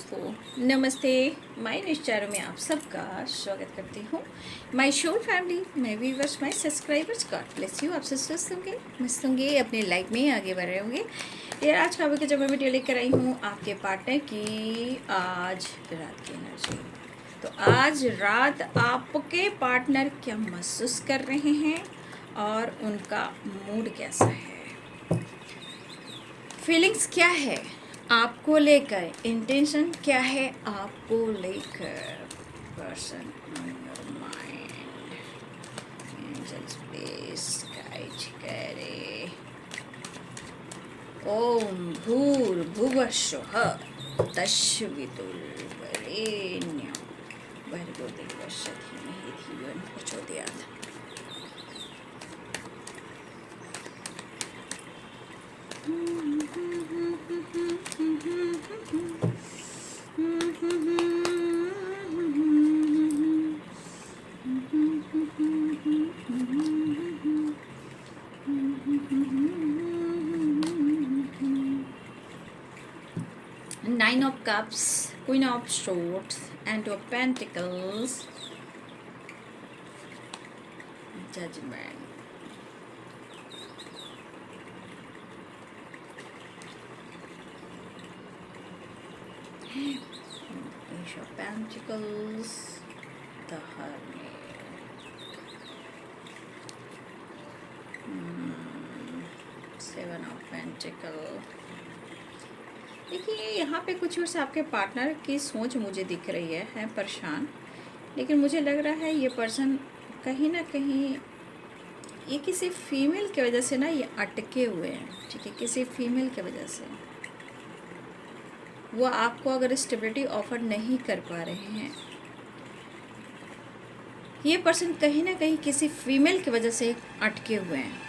दोस्तों नमस्ते। माय निश्चारों में आप सबका स्वागत करती हूँ। My show family, my viewers, my subscribers, God bless you. आप सब स्वस्थ होंगे, मस्त होंगे, अपनी लाइफ में आगे बढ़ रहे होंगे। यार आज का जब मैं वीडियो लेकर आई हूँ आपके पार्टनर की आज रात की एनर्जी। तो आज रात आपके पार्टनर क्या महसूस कर रहे हैं और उनका मूड कैसा है, फीलिंग्स क्या है आपको लेकर, इंटेंशन क्या है आपको लेकर, person on your mind, angels please guide करे। ओम भूर्भुवस्सुः तस्सवितुर्वरेण्यं भर्गो देवस्य धीमहि धियो न प्रचोदयात्। Nine of Cups, Queen of Swords, and of Pentacles, Judgment. Ace of Pentacles, the Hermit, Seven of Pentacles. देखिए यहाँ पे कुछ और से आपके पार्टनर की सोच मुझे दिख रही है परेशान, लेकिन मुझे लग रहा है ये पर्सन कहीं ना कहीं ये किसी फीमेल की वजह से ना ये अटके हुए हैं। ठीक है, किसी फीमेल की वजह से वो आपको अगर स्टेबिलिटी ऑफर नहीं कर पा रहे हैं, ये पर्सन कहीं ना कहीं किसी फीमेल की वजह से अटके हुए हैं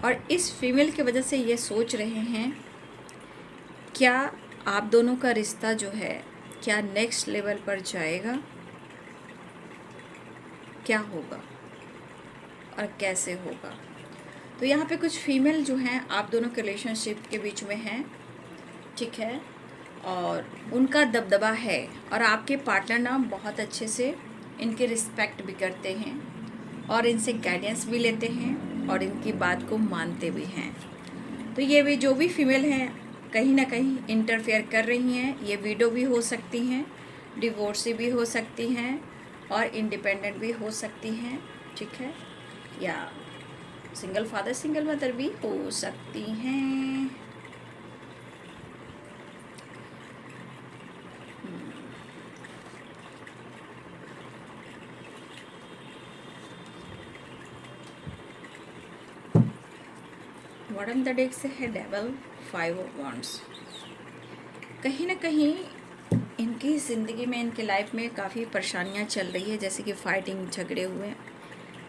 और इस फीमेल की वजह से ये सोच रहे हैं क्या आप दोनों का रिश्ता जो है क्या नेक्स्ट लेवल पर जाएगा, क्या होगा और कैसे होगा। तो यहाँ पे कुछ फीमेल जो हैं आप दोनों के रिलेशनशिप के बीच में हैं, ठीक है, और उनका दबदबा है और आपके पार्टनर ना बहुत अच्छे से इनके रिस्पेक्ट भी करते हैं और इनसे गाइडेंस भी लेते हैं और इनकी बात को मानते भी हैं। तो ये भी जो भी फीमेल हैं कहीं ना कहीं इंटरफेयर कर रही हैं। ये विडो भी हो सकती हैं, डिवोर्सी भी हो सकती हैं और इंडिपेंडेंट भी हो सकती हैं, ठीक है, या सिंगल फादर सिंगल मदर भी हो सकती हैं। बॉटम द डेक से है डेवल, 5 ऑफ वॉन्ड्स। कहीं ना कहीं इनकी ज़िंदगी में, इनके लाइफ में काफ़ी परेशानियां चल रही है, जैसे कि फाइटिंग, झगड़े हुए,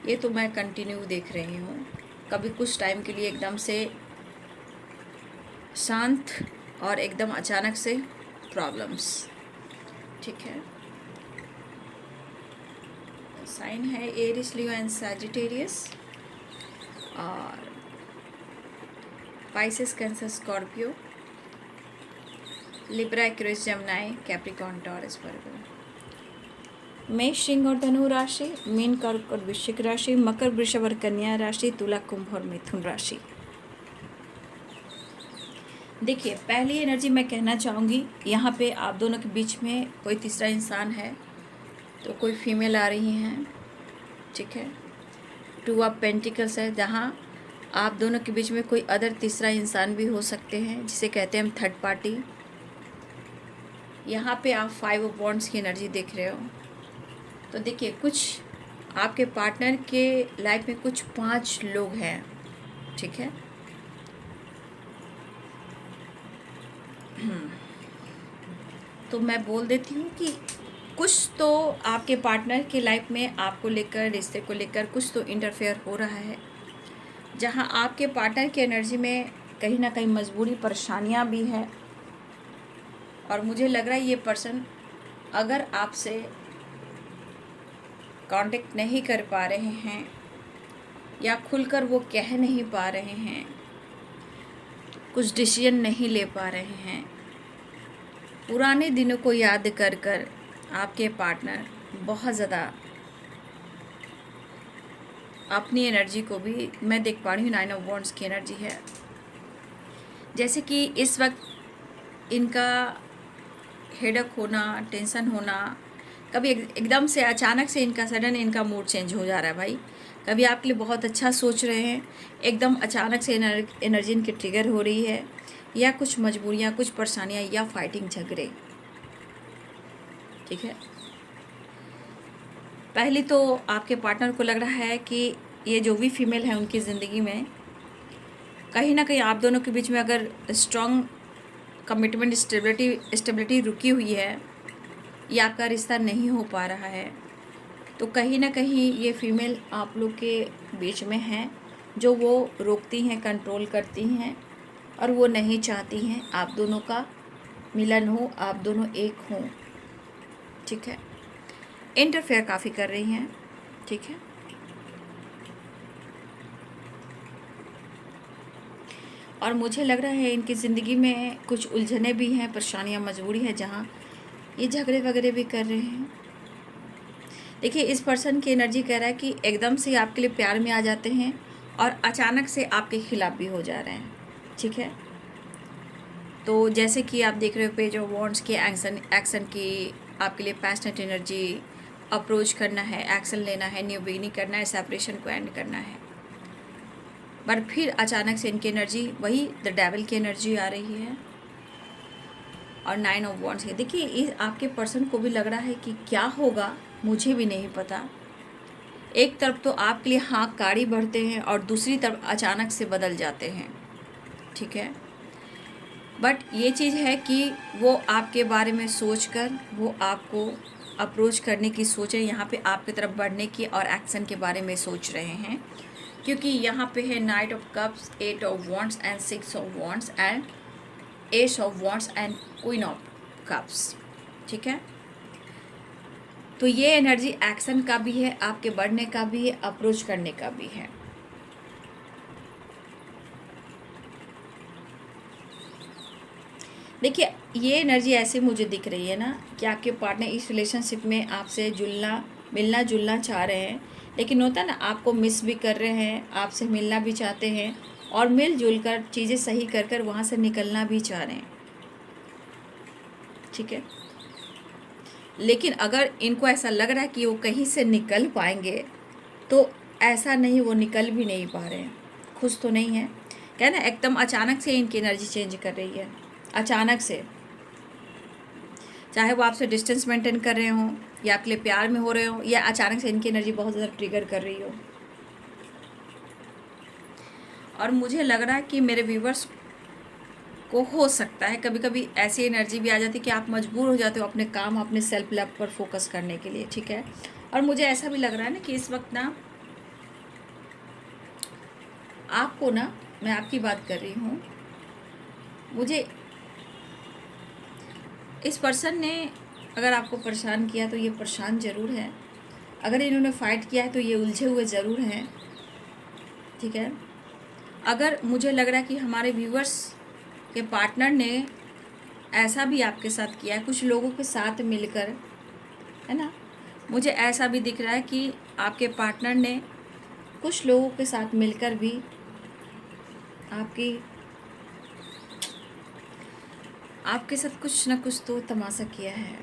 ये तो मैं कंटिन्यू देख रही हूँ। कभी कुछ टाइम के लिए एकदम से शांत और एकदम अचानक से प्रॉब्लम्स, ठीक है। साइन है एरिस, लियो एंड सैजिटेरियस और Pisces, Cancer, Scorpio, Libra, Aquarius, Gemini, Capricorn, Taurus, Virgo. मेष, सिंह और धनु राशि, मीन, कर्क और वृश्चिक राशि, मकर, वृषभ और कन्या राशि, तुला, कुंभ और मिथुन राशि। देखिए पहली एनर्जी मैं कहना चाहूँगी, यहाँ पे आप दोनों के बीच में कोई तीसरा इंसान है, तो कोई फीमेल आ रही हैं, ठीक है। 2 ऑफ पेंटिकल्स है, जहाँ आप दोनों के बीच में कोई अदर तीसरा इंसान भी हो सकते हैं, जिसे कहते हैं हम थर्ड पार्टी। यहाँ पे आप 5 ऑफ वॉन्ड्स की एनर्जी देख रहे हो। तो देखिए कुछ आपके पार्टनर के लाइफ में कुछ 5 लोग हैं, ठीक है। तो मैं बोल देती हूँ कि कुछ तो आपके पार्टनर के लाइफ में आपको लेकर, रिश्ते को लेकर कुछ तो इंटरफेयर हो रहा है, जहाँ आपके पार्टनर की एनर्जी में कहीं ना कहीं मजबूरी, परेशानियाँ भी हैं। और मुझे लग रहा है ये पर्सन अगर आपसे कांटेक्ट नहीं कर पा रहे हैं या खुलकर वो कह नहीं पा रहे हैं, कुछ डिसीजन नहीं ले पा रहे हैं, पुराने दिनों को याद कर कर आपके पार्टनर बहुत ज़्यादा अपनी एनर्जी को भी, मैं देख पा रही हूँ 9 ऑफ वॉन्ड्स की एनर्जी है। जैसे कि इस वक्त इनका हेडेक होना, टेंशन होना, कभी एकदम से अचानक से इनका सडन इनका मूड चेंज हो जा रहा है भाई। कभी आपके लिए बहुत अच्छा सोच रहे हैं, एकदम अचानक से एनर्जी इनकी ट्रिगर हो रही है, या कुछ मजबूरियाँ, कुछ परेशानियाँ, या फाइटिंग, झगड़े। ठीक है, पहली तो आपके पार्टनर को लग रहा है कि ये जो भी फीमेल है उनकी ज़िंदगी में कहीं ना कहीं आप दोनों के बीच में अगर स्ट्रॉन्ग कमिटमेंट, स्टेबिलिटी रुकी हुई है, या आपका रिश्ता नहीं हो पा रहा है, तो कहीं ना कहीं ये फीमेल आप लोग के बीच में है, जो वो रोकती हैं, कंट्रोल करती हैं, और वो नहीं चाहती हैं आप दोनों का मिलन हो, आप दोनों एक हों। ठीक है, इंटरफेयर काफ़ी कर रही हैं। ठीक है, और मुझे लग रहा है इनकी ज़िंदगी में कुछ उलझने भी हैं, परेशानियाँ, मजबूरी है, जहाँ ये झगड़े वगैरह भी कर रहे हैं। देखिए, इस पर्सन की एनर्जी कह रहा है कि एकदम से आपके लिए प्यार में आ जाते हैं और अचानक से आपके खिलाफ भी हो जा रहे हैं। ठीक है, तो जैसे कि आप देख रहे हो पेज ऑफ वॉन्ड्स के एक्शन की आपके लिए पैशनेट एनर्जी, अप्रोच करना है, एक्शन लेना है, न्यू बिगिनिंग करना है, सेपरेशन को एंड करना है। पर फिर अचानक से इनकी एनर्जी वही द डेविल की एनर्जी आ रही है, और 9 ऑफ वॉन्ड्स है। देखिए, इस आपके पर्सन को भी लग रहा है कि क्या होगा मुझे भी नहीं पता। एक तरफ तो आपके लिए हाँ गाड़ी बढ़ते हैं, और दूसरी तरफ अचानक से बदल जाते हैं। ठीक है, बट ये चीज़ है कि वो आपके बारे में सोचकर वो आपको अप्रोच करने की सोच है, यहाँ पे आपकी तरफ बढ़ने की और एक्शन के बारे में सोच रहे हैं, क्योंकि यहाँ पे है night of cups, 8 of wands and 6 of wands and S of wands and queen of cups. ठीक है, तो ये एनर्जी एक्शन का भी है, आपके बढ़ने का भी है, अप्रोच करने का भी है। देखिए, ये एनर्जी ऐसे मुझे दिख रही है ना कि आपके पार्टनर इस रिलेशनशिप में आपसे मिलना जुलना चाह रहे हैं, लेकिन होता ना आपको मिस भी कर रहे हैं, आपसे मिलना भी चाहते हैं, और मिलजुल कर चीज़ें सही कर कर वहाँ से निकलना भी चाह रहे हैं। ठीक है, लेकिन अगर इनको ऐसा लग रहा है कि वो कहीं से निकल पाएंगे, तो ऐसा नहीं, वो निकल भी नहीं पा रहे हैं, खुश तो नहीं है। क्या ना, एकदम अचानक से इनकी एनर्जी चेंज कर रही है, अचानक से, चाहे वो आपसे डिस्टेंस मेंटेन कर रहे हों, या आपके लिए प्यार में हो रहे हो, या अचानक से इनकी एनर्जी बहुत ज़्यादा ट्रिगर कर रही हो। और मुझे लग रहा है कि मेरे व्यूवर्स को हो सकता है कभी कभी ऐसी एनर्जी भी आ जाती है कि आप मजबूर हो जाते हो अपने काम, अपने सेल्फ लव पर फोकस करने के लिए। ठीक है, और मुझे ऐसा भी लग रहा है ना कि इस वक्त ना आपको ना, मैं आपकी बात कर रही हूँ, मुझे इस पर्सन ने अगर आपको परेशान किया तो ये परेशान ज़रूर है, अगर इन्होंने फाइट किया है तो ये उलझे हुए ज़रूर हैं। ठीक है, अगर मुझे लग रहा है कि हमारे व्यूवर्स के पार्टनर ने ऐसा भी आपके साथ किया है, कुछ लोगों के साथ मिलकर, है ना, मुझे ऐसा भी दिख रहा है कि आपके पार्टनर ने कुछ लोगों के साथ मिलकर भी आपके साथ कुछ ना कुछ तो तमाशा किया है,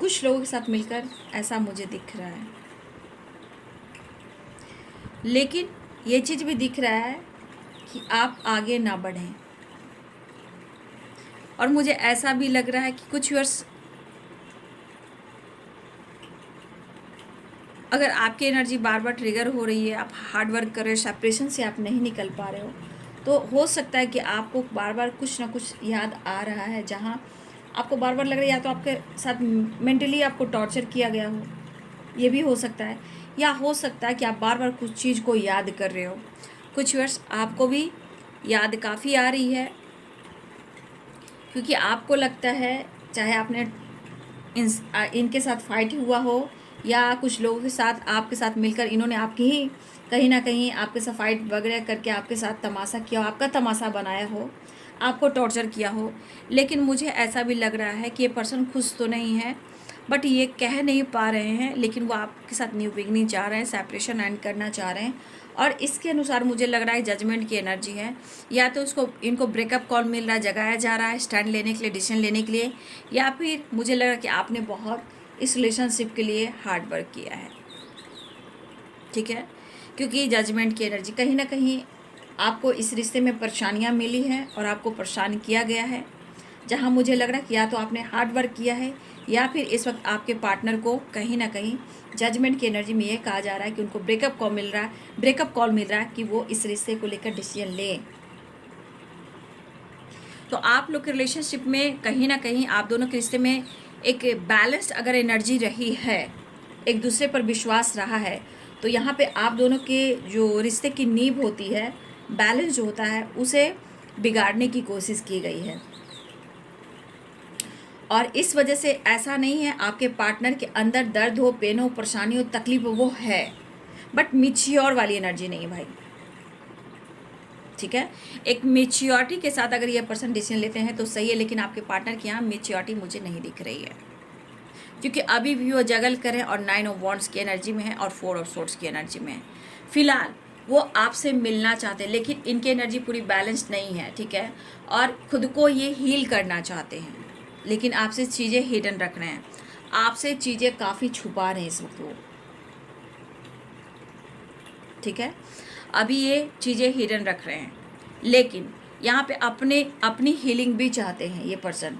कुछ लोगों के साथ मिलकर, ऐसा मुझे दिख रहा है। लेकिन ये चीज़ भी दिख रहा है कि आप आगे ना बढ़ें, और मुझे ऐसा भी लग रहा है कि कुछ व्यूअर्स, अगर आपकी एनर्जी बार बार ट्रिगर हो रही है, आप हार्ड वर्क कर रहे हो, सेपरेशन से आप नहीं निकल पा रहे हो, तो हो सकता है कि आपको बार बार कुछ ना कुछ याद आ रहा है, जहाँ आपको बार बार लग रहा है या तो आपके साथ मेंटली आपको टॉर्चर किया गया हो, ये भी हो सकता है, या हो सकता है कि आप बार बार कुछ चीज़ को याद कर रहे हो। कुछ वर्ष आपको भी याद काफ़ी आ रही है, क्योंकि आपको लगता है चाहे आपने इनके साथ फाइट हुआ हो, या कुछ लोगों के साथ आपके साथ मिलकर इन्होंने आपकी ही कहीं ना कहीं आपके साथ फाइट वगैरह करके आपके साथ तमाशा किया हो, आपका तमाशा बनाया हो, आपको टॉर्चर किया हो। लेकिन मुझे ऐसा भी लग रहा है कि ये पर्सन खुश तो नहीं है, बट ये कह नहीं पा रहे हैं, लेकिन वो आपके साथ न्यू बिगनिंग चाह रहे हैं, सेपरेशन एंड करना चाह रहे हैं। और इसके अनुसार मुझे लग रहा है जजमेंट की एनर्जी है, या तो इनको ब्रेकअप कॉल मिल रहा है, जगाया जा रहा है स्टैंड लेने के लिए, डिसीजन लेने के लिए, या फिर मुझे लग रहा है कि आपने बहुत इस रिलेशनशिप के लिए हार्ड वर्क किया है। ठीक है, क्योंकि जजमेंट की एनर्जी कहीं ना कहीं आपको इस रिश्ते में परेशानियां मिली हैं और आपको परेशान किया गया है, जहां मुझे लग रहा है कि या तो आपने हार्ड वर्क किया है, या फिर इस वक्त आपके पार्टनर को कहीं ना कहीं जजमेंट की एनर्जी में ये कहा जा रहा है कि उनको ब्रेकअप कॉल मिल रहा है कि वो इस रिश्ते को लेकर डिसीजन लें। तो आप लोग के रिलेशनशिप में कहीं ना कहीं आप दोनों के रिश्ते में एक बैलेंस्ड अगर एनर्जी रही है, एक दूसरे पर विश्वास रहा है, तो यहाँ पे आप दोनों के जो रिश्ते की नींव होती है, बैलेंस जो होता है, उसे बिगाड़ने की कोशिश की गई है। और इस वजह से ऐसा नहीं है आपके पार्टनर के अंदर दर्द हो, पेन हो, परेशानी हो, तकलीफ हो, वो है, बट मिच्योर वाली एनर्जी नहीं है भाई। ठीक है, एक मेच्योरिटी के साथ अगर ये पर्सन डिसीजन लेते हैं तो सही है, लेकिन आपके पार्टनर की यहाँ मेच्योरिटी मुझे नहीं दिख रही है, क्योंकि अभी भी वो जगल करें और 9 ऑफ वॉन्ड्स की एनर्जी में है और 4 ऑफ सोर्ड्स की एनर्जी में है। फिलहाल वो आपसे मिलना चाहते हैं, लेकिन इनकी एनर्जी पूरी बैलेंस्ड नहीं है। ठीक है, और खुद को ये हील करना चाहते हैं, लेकिन आपसे चीज़ें हिडन रख रहे हैं, आपसे चीज़ें काफ़ी छुपा रहे हैं इस वक्त वो। ठीक है, अभी ये चीज़ें हिडन रख रहे हैं, लेकिन यहाँ पे अपनी हीलिंग भी चाहते हैं ये पर्सन,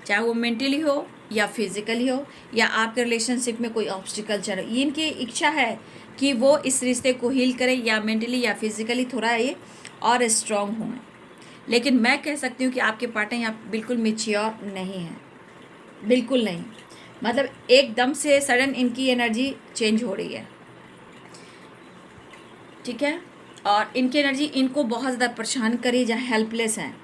चाहे वो मेंटली हो या फिजिकली हो, या आपके रिलेशनशिप में कोई ऑब्स्टिकल चल रहा है, इनकी इच्छा है कि वो इस रिश्ते को हील करें, या मेंटली या फिजिकली थोड़ा ये और स्ट्रांग हों। लेकिन मैं कह सकती हूँ कि आपके पार्टनर यहाँ बिल्कुल मैच्योर नहीं है, बिल्कुल नहीं, मतलब एकदम से सडन इनकी एनर्जी चेंज हो रही है। ठीक है, और इनकी एनर्जी इनको बहुत ज़्यादा परेशान करी, जहाँ हेल्पलेस हैं,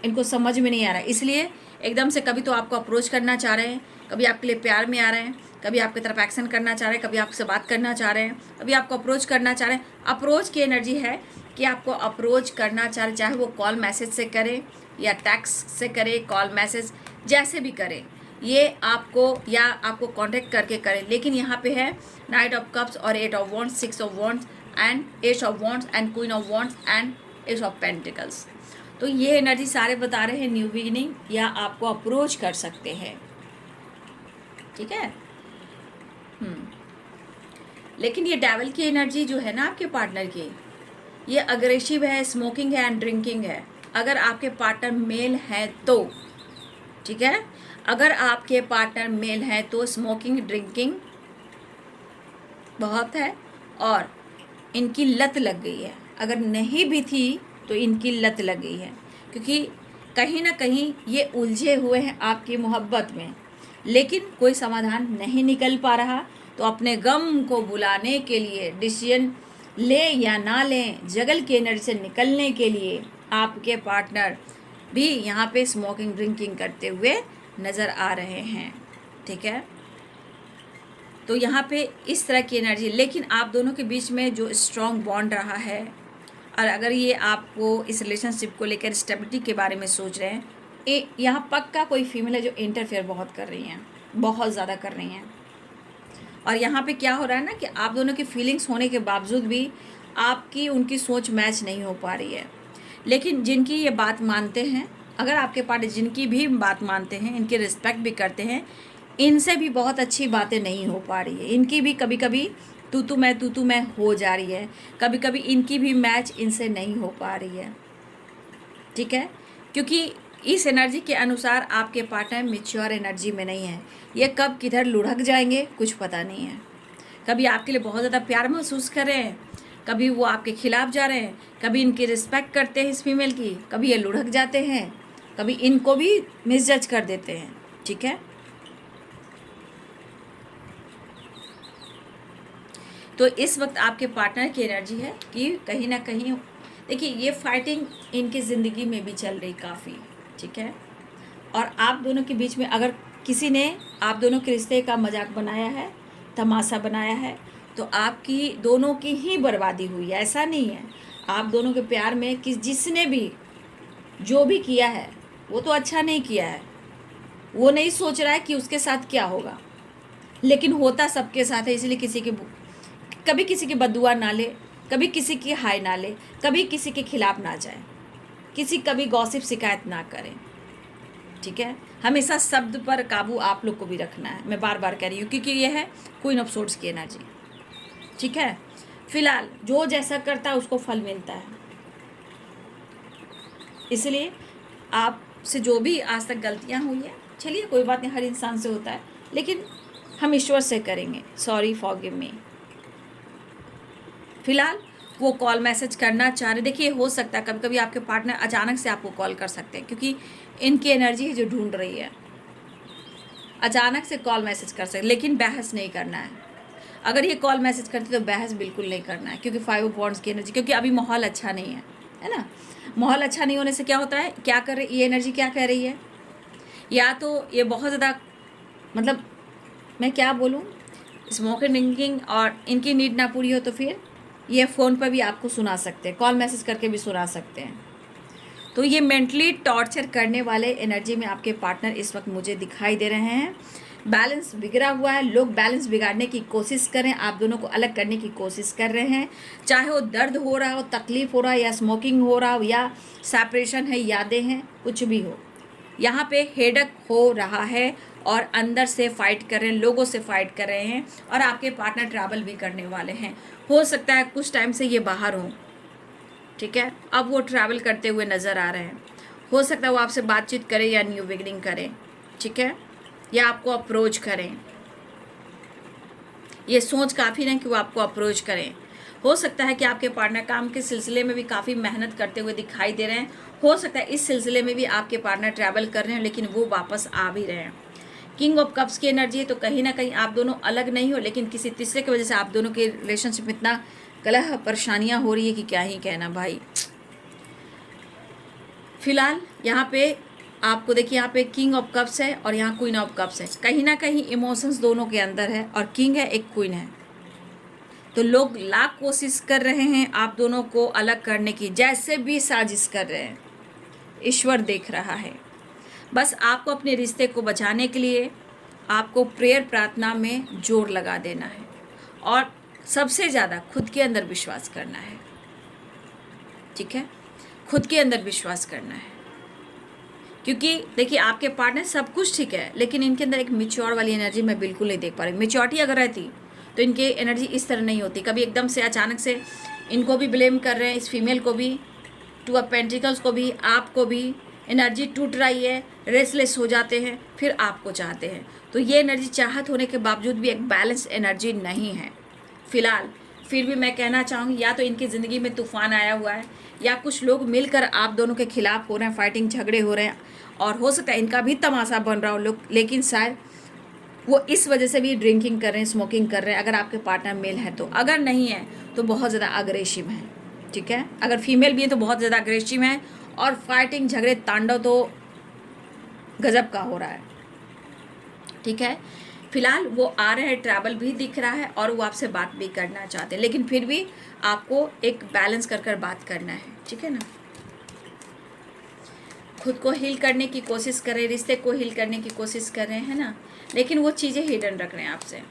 इनको समझ में नहीं आ रहा है, इसलिए एकदम से कभी तो आपको अप्रोच करना चाह रहे हैं, कभी आपके लिए प्यार में आ रहे हैं, कभी आपकी तरफ एक्शन करना चाह रहे हैं, कभी आपसे बात करना चाह रहे हैं, कभी आपको अप्रोच करना चाह रहे हैं। अप्रोच की एनर्जी है कि आपको अप्रोच करना चाह रहे, चाहे वो कॉल मैसेज से करें या टेक्स्ट से करें, कॉल मैसेज जैसे भी करें, ये आपको या आपको कॉन्टेक्ट करके करें। लेकिन यहाँ पे है नाइट ऑफ कप्स और 8 of wands, 6 of wands and 8 of wands and queen of wands and S of pentacles. तो ये एनर्जी सारे बता रहे हैं न्यू बिगिनिंग, या आपको अप्रोच कर सकते हैं। ठीक है, लेकिन ये डेविल की एनर्जी जो है ना आपके पार्टनर की, ये अग्रेसिव है, स्मोकिंग है एंड ड्रिंकिंग है। अगर आपके पार्टनर मेल है तो, ठीक है, अगर आपके पार्टनर मेल है तो स्मोकिंग ड्रिंकिंग बहुत है, और इनकी लत लग गई है। अगर नहीं भी थी तो इनकी लत लग गई है, क्योंकि कहीं ना कहीं ये उलझे हुए हैं आपकी मोहब्बत में, लेकिन कोई समाधान नहीं निकल पा रहा। तो अपने गम को भुलाने के लिए डिसीजन ले या ना लें, जगल की एनर्जी से निकलने के लिए आपके पार्टनर भी यहाँ पे स्मोकिंग ड्रिंकिंग करते हुए नज़र आ रहे हैं। ठीक है, तो यहाँ पे इस तरह की एनर्जी, लेकिन आप दोनों के बीच में जो स्ट्रॉन्ग बॉन्ड रहा है, और अगर ये आपको इस रिलेशनशिप को लेकर स्टेबिलिटी के बारे में सोच रहे हैं, यहाँ पक्का कोई फीमेल है जो इंटरफेयर बहुत कर रही हैं, बहुत ज़्यादा कर रही हैं। और यहाँ पे क्या हो रहा है ना कि आप दोनों की फीलिंग्स होने के बावजूद भी आपकी उनकी सोच मैच नहीं हो पा रही है। लेकिन जिनकी ये बात मानते हैं, अगर आपके पार्टनर जिनकी भी बात मानते हैं, इनकी रिस्पेक्ट भी करते हैं, इनसे भी बहुत अच्छी बातें नहीं हो पा रही है। इनकी भी कभी कभी तू मैं हो जा रही है, कभी कभी इनकी भी मैच इनसे नहीं हो पा रही है। ठीक है, क्योंकि इस एनर्जी के अनुसार आपके पार्टनर मैच्योर एनर्जी में नहीं है। ये कब किधर लुढ़क जाएंगे कुछ पता नहीं है। कभी आपके लिए बहुत ज़्यादा प्यार महसूस कर रहे हैं, कभी वो आपके खिलाफ जा रहे हैं, कभी इनकी रिस्पेक्ट करते हैं इस फीमेल की, कभी ये लुढ़क जाते हैं, कभी इनको भी मिसजज कर देते हैं। ठीक है, तो इस वक्त आपके पार्टनर की एनर्जी है कि कहीं ना कहीं देखिए ये फाइटिंग इनकी ज़िंदगी में भी चल रही काफ़ी। ठीक है, और आप दोनों के बीच में अगर किसी ने आप दोनों के रिश्ते का मजाक बनाया है, तमाशा बनाया है, तो आपकी दोनों की ही बर्बादी हुई है। ऐसा नहीं है, आप दोनों के प्यार में जिसने भी जो भी किया है वो तो अच्छा नहीं किया है, वो नहीं सोच रहा है कि उसके साथ क्या होगा, लेकिन होता सबके साथ है। इसलिए कभी किसी की बददुआ ना ले, कभी किसी की हाय ना ले, कभी किसी के खिलाफ ना जाए, कभी गॉसिप शिकायत ना करें, ठीक है। हमेशा शब्द पर काबू आप लोग को भी रखना है, मैं बार बार कह रही हूँ, क्योंकि ये है क्वीन ऑफ सोर्ड्स की एनर्जी, ठीक है। फिलहाल जो जैसा करता है उसको फल मिलता है, इसलिए आपसे जो भी आज तक गलतियाँ हुई हैं, चलिए कोई बात नहीं, हर इंसान से होता है, लेकिन हम ईश्वर से करेंगे, सॉरी फॉरगिव मी। फिलहाल वो कॉल मैसेज करना चाह रहे, देखिए हो सकता है कभी कभी आपके पार्टनर अचानक से आपको कॉल कर सकते हैं, क्योंकि इनकी एनर्जी है जो ढूंढ रही है, अचानक से कॉल मैसेज कर सकते, लेकिन बहस नहीं करना है। अगर ये कॉल मैसेज करते तो बहस बिल्कुल नहीं करना है, क्योंकि 5 ऑफ वॉन्ड्स की एनर्जी, क्योंकि अभी माहौल अच्छा नहीं है ना। माहौल अच्छा नहीं होने से क्या होता है, क्या कर रही ये एनर्जी, क्या कह रही है, या तो ये बहुत ज़्यादा, मतलब मैं क्या बोलूँ, स्मोकिंग ड्रिंकिंग और इनकी नीड ना पूरी हो तो फिर ये फ़ोन पर भी आपको सुना सकते हैं, कॉल मैसेज करके भी सुना सकते हैं। तो ये मेंटली टॉर्चर करने वाले एनर्जी में आपके पार्टनर इस वक्त मुझे दिखाई दे रहे हैं। बैलेंस बिगड़ा हुआ है, लोग बैलेंस बिगाड़ने की कोशिश करें, आप दोनों को अलग करने की कोशिश कर रहे हैं, चाहे वो दर्द हो रहा हो, तकलीफ़ हो रहा है, या स्मोकिंग हो रहा हो, या सेपरेशन है, यादें हैं, कुछ भी हो, यहाँ पे हेडक हो रहा है और अंदर से फाइट कर रहे हैं, लोगों से फाइट कर रहे हैं, और आपके पार्टनर ट्रैवल भी करने वाले हैं। हो सकता है कुछ टाइम से ये बाहर हों, ठीक है, अब वो ट्रैवल करते हुए नज़र आ रहे हैं। हो सकता है वो आपसे बातचीत करें या न्यू बिगनिंग करें, ठीक है, या आपको अप्रोच करें। ये सोच काफ़ी नहीं कि वो आपको अप्रोच करें। हो सकता है कि आपके पार्टनर काम के सिलसिले में भी काफ़ी मेहनत करते हुए दिखाई दे रहे हैं। हो सकता है इस सिलसिले में भी आपके पार्टनर ट्रैवल कर रहे हैं, लेकिन वो वापस आ भी रहे हैं। किंग ऑफ कप्स की एनर्जी है, तो कहीं ना कहीं आप दोनों अलग नहीं हो, लेकिन किसी तीसरे की वजह से आप दोनों के रिलेशनशिप में इतना कलह परेशानियां हो रही है कि क्या ही कहना भाई। फिलहाल यहाँ पे आपको देखिए, यहाँ पे किंग ऑफ कप्स है और यहाँ क्वीन ऑफ कप्स है, कहीं ना कहीं इमोशंस दोनों के अंदर है, और किंग है, एक क्वीन है। तो लोग लाख कोशिश कर रहे हैं आप दोनों को अलग करने की, जैसे भी साजिश कर रहे हैं, ईश्वर देख रहा है। बस आपको अपने रिश्ते को बचाने के लिए आपको प्रेयर प्रार्थना में जोर लगा देना है, और सबसे ज़्यादा खुद के अंदर विश्वास करना है, ठीक है, खुद के अंदर विश्वास करना है। क्योंकि देखिए आपके पार्टनर सब कुछ ठीक है, लेकिन इनके अंदर एक मैच्योर वाली एनर्जी मैं बिल्कुल नहीं देख पा रही। मैच्योरिटी अगर रहती तो इनकी एनर्जी इस तरह नहीं होती। कभी एकदम से अचानक से इनको भी ब्लेम कर रहे हैं, इस फीमेल को भी, 2 ऑफ पेंटिकल्स को भी, आपको भी, एनर्जी टूट रही है, रेसलेस हो जाते हैं, फिर आपको चाहते हैं। तो ये एनर्जी चाहत होने के बावजूद भी एक बैलेंस एनर्जी नहीं है। फिलहाल फिर भी मैं कहना चाहूँगी, या तो इनकी ज़िंदगी में तूफान आया हुआ है, या कुछ लोग मिलकर आप दोनों के खिलाफ हो रहे हैं, फाइटिंग झगड़े हो रहे हैं, और हो सकता है इनका भी तमाशा बन रहा हो लोग, लेकिन शायद वो इस वजह से भी ड्रिंकिंग कर रहे हैं, स्मोकिंग कर रहे हैं, अगर आपके पार्टनर मेल है तो। अगर नहीं है तो बहुत ज़्यादा अग्रेसिव है, ठीक है, अगर फीमेल भी है तो बहुत ज़्यादा अग्रेसिव है, और फाइटिंग झगड़े तांडव तो गजब का हो रहा है, ठीक है। फिलहाल वो आ रहे हैं, ट्रैवल भी दिख रहा है, और वो आपसे बात भी करना चाहते हैं, लेकिन फिर भी आपको एक बैलेंस कर बात करना है, ठीक है ना। खुद को हील करने की कोशिश कर रहे हैं, रिश्ते को हील करने की कोशिश कर रहे हैं ना, लेकिन वो चीज़ें हिडन रख रहे हैं आपसे।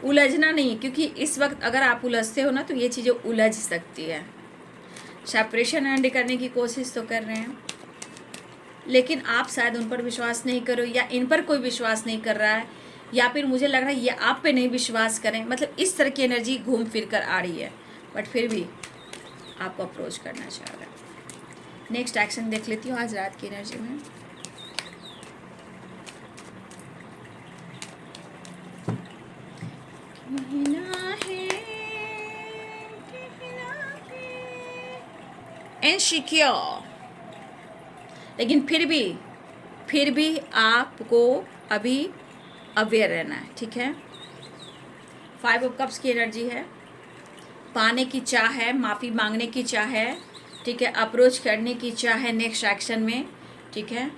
उलझना नहीं, क्योंकि इस वक्त अगर आप उलझते हो ना तो ये चीज़ें उलझ सकती है। सेपरेशन एंड करने की कोशिश तो कर रहे हैं, लेकिन आप शायद उन पर विश्वास नहीं करो, या इन पर कोई विश्वास नहीं कर रहा है, या फिर मुझे लग रहा है ये आप पे नहीं विश्वास करें, मतलब इस तरह की एनर्जी घूम फिर कर आ रही है, बट फिर भी आपको अप्रोच करना चाह रहा है। नेक्स्ट एक्शन देख लेती हूँ आज रात की एनर्जी में। इनसिक्योर, लेकिन फिर भी आपको अभी अवेयर रहना है, ठीक है। 5 ऑफ कप्स की एनर्जी है, पाने की चाह है, माफ़ी मांगने की चाह है, ठीक है, अप्रोच करने की चाह है नेक्स्ट एक्शन में, ठीक है।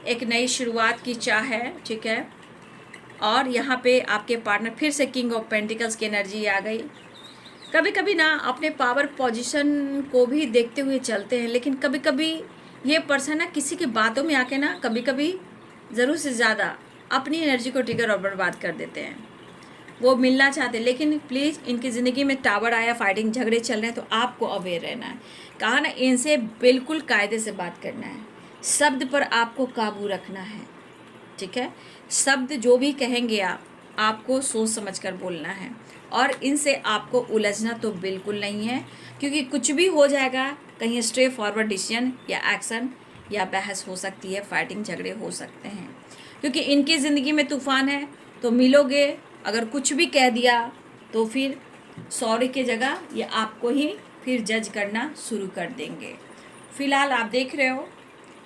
एक नई शुरुआत की चाह है, ठीक है। और यहाँ पे आपके पार्टनर फिर से किंग ऑफ पेंटिकल्स की एनर्जी आ गई। कभी कभी ना अपने पावर पोजीशन को भी देखते हुए चलते हैं, लेकिन कभी कभी ये पर्सन ना किसी की बातों में आके ना कभी कभी ज़रूर से ज़्यादा अपनी एनर्जी को ट्रिगर और बर्बाद कर देते हैं। वो मिलना चाहते हैं, लेकिन प्लीज़ इनकी ज़िंदगी में टावर आया, फाइटिंग झगड़े चल रहे हैं, तो आपको अवेयर रहना है। कहा ना, इनसे बिल्कुल कायदे से बात करना है, शब्द पर आपको काबू रखना है, ठीक है। शब्द जो भी कहेंगे आपको सोच समझ कर बोलना है, और इनसे आपको उलझना तो बिल्कुल नहीं है, क्योंकि कुछ भी हो जाएगा, कहीं स्ट्रेट फॉरवर्ड डिसीजन या एक्शन या बहस हो सकती है, फाइटिंग झगड़े हो सकते हैं, क्योंकि इनकी ज़िंदगी में तूफान है। तो मिलोगे, अगर कुछ भी कह दिया तो फिर सॉरी की जगह ये आपको ही फिर जज करना शुरू कर देंगे। फिलहाल आप देख रहे हो,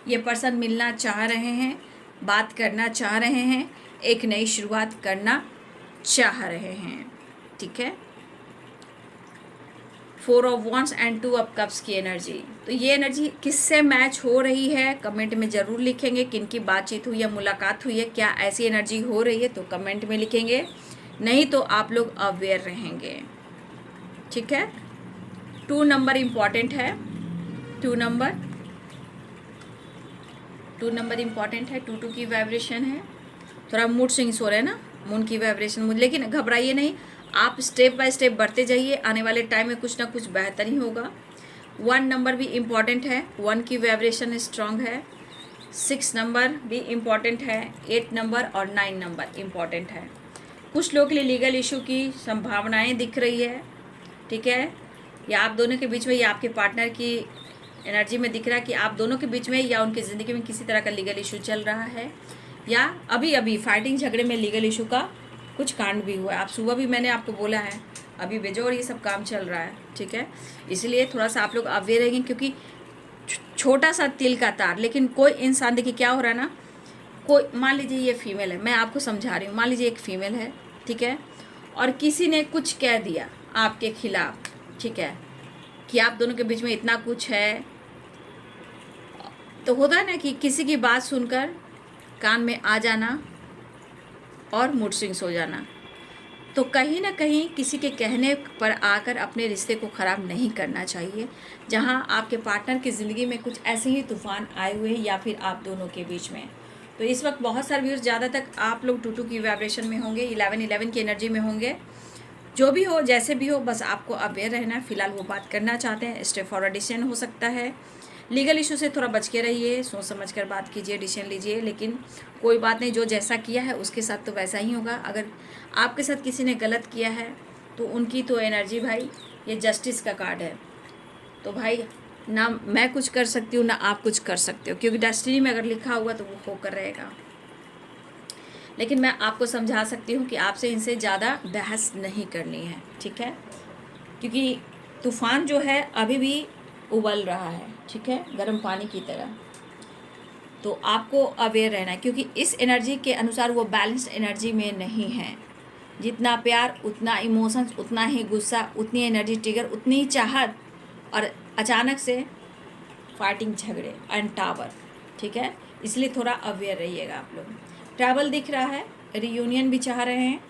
ये पर्सन मिलना चाह रहे हैं, बात करना चाह रहे हैं, एक नई शुरुआत करना चाह रहे हैं, ठीक है। 4 of wands and 2 of cups की एनर्जी। तो ये एनर्जी किससे मैच हो रही है, कमेंट में ज़रूर लिखेंगे। किन की बातचीत हुई या मुलाकात हुई है, क्या ऐसी एनर्जी हो रही है, तो कमेंट में लिखेंगे। नहीं तो आप लोग अवेयर रहेंगे, ठीक है। 2 नंबर इम्पॉर्टेंट है, 2 नंबर इम्पॉर्टेंट है। 2 की वाइब्रेशन है। थोड़ा मूड स्विंग्स हो रहे हैं ना, मून की वाइब्रेशन, लेकिन घबराइए नहीं, आप स्टेप बाय स्टेप बढ़ते जाइए। आने वाले टाइम में कुछ ना कुछ बेहतर ही होगा। 1 नंबर भी इम्पॉर्टेंट है, 1 की वाइब्रेशन स्ट्रांग है। 6 नंबर भी इम्पॉर्टेंट है, 8 नंबर और 9 नंबर इम्पॉर्टेंट है। कुछ लोगों के लिए लीगल इशू की संभावनाएं दिख रही है, ठीक है। या आप दोनों के बीच में, या आपके पार्टनर की एनर्जी में दिख रहा है कि आप दोनों के बीच में या उनकी ज़िंदगी में किसी तरह का लीगल इशू चल रहा है, या अभी अभी फाइटिंग झगड़े में लीगल इशू का कुछ कांड भी हुआ है। आप सुबह भी मैंने आपको बोला है, अभी बेजोर ये सब काम चल रहा है, ठीक है। इसलिए थोड़ा सा आप लोग अवेयर रहेंगे, क्योंकि छोटा सा तिल का तार, लेकिन कोई इंसान, देखिए क्या हो रहा है ना, कोई मान लीजिए ये फीमेल है, मैं आपको समझा रही हूँ, मान लीजिए एक फीमेल है, ठीक है, और किसी ने कुछ कह दिया आपके खिलाफ, ठीक है, कि आप दोनों के बीच में इतना कुछ है। तो होता है ना कि किसी की बात सुनकर कान में आ जाना और मूड स्विंग्स हो जाना। तो कहीं ना कहीं किसी के कहने पर आकर अपने रिश्ते को ख़राब नहीं करना चाहिए। जहां आपके पार्टनर की ज़िंदगी में कुछ ऐसे ही तूफान आए हुए हैं, या फिर आप दोनों के बीच में, तो इस वक्त बहुत सारे व्यूअर्स, ज़्यादा तक आप लोग 2 की वाइब्रेशन में होंगे, 11 की एनर्जी में होंगे। जो भी हो, जैसे भी हो, बस आपको अवेयर रहना है। फिलहाल वो बात करना चाहते हैं, स्टेप फॉरवर्ड डिसीजन हो सकता है। लीगल इशू से थोड़ा बच के रहिए, सोच समझ कर बात कीजिए, डिसीजन लीजिए। लेकिन कोई बात नहीं, जो जैसा किया है उसके साथ तो वैसा ही होगा। अगर आपके साथ किसी ने गलत किया है तो उनकी तो एनर्जी, भाई ये जस्टिस का कार्ड है, तो भाई ना मैं कुछ कर सकती हूँ ना आप कुछ कर सकते हो, क्योंकि डेस्टिनी में अगर लिखा हुआ तो वो होकर रहेगा। लेकिन मैं आपको समझा सकती हूँ कि आपसे इनसे ज़्यादा बहस नहीं करनी है, ठीक है, क्योंकि तूफ़ान जो है अभी भी उबल रहा है, ठीक है, गर्म पानी की तरह। तो आपको अवेयर रहना है, क्योंकि इस एनर्जी के अनुसार वो बैलेंस्ड एनर्जी में नहीं है। जितना प्यार, उतना इमोशंस, उतना ही गुस्सा, उतनी एनर्जी ट्रिगर, उतनी ही चाहत, और अचानक से फाइटिंग झगड़े एंड टावर, ठीक है। इसलिए थोड़ा अवेयर रहिएगा आप लोग। ट्रैवल दिख रहा है, रियूनियन भी चाह रहे हैं,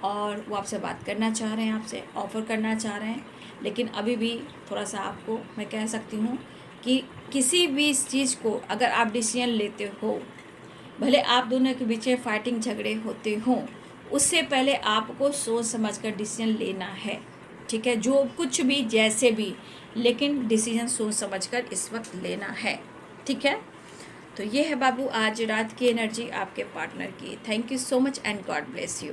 और वो आपसे बात करना चाह रहे हैं, आपसे ऑफ़र करना चाह रहे हैं। लेकिन अभी भी थोड़ा सा आपको मैं कह सकती हूँ कि किसी भी चीज़ को अगर आप डिसीजन लेते हो, भले आप दोनों के बीच में फाइटिंग झगड़े होते हों, उससे पहले आपको सोच समझ कर डिसीजन लेना है, ठीक है। जो कुछ भी जैसे भी, लेकिन डिसीजन सोच समझ कर इस वक्त लेना है, ठीक है। तो ये है बाबू आज रात की एनर्जी आपके पार्टनर की। Thank you so much and God bless you.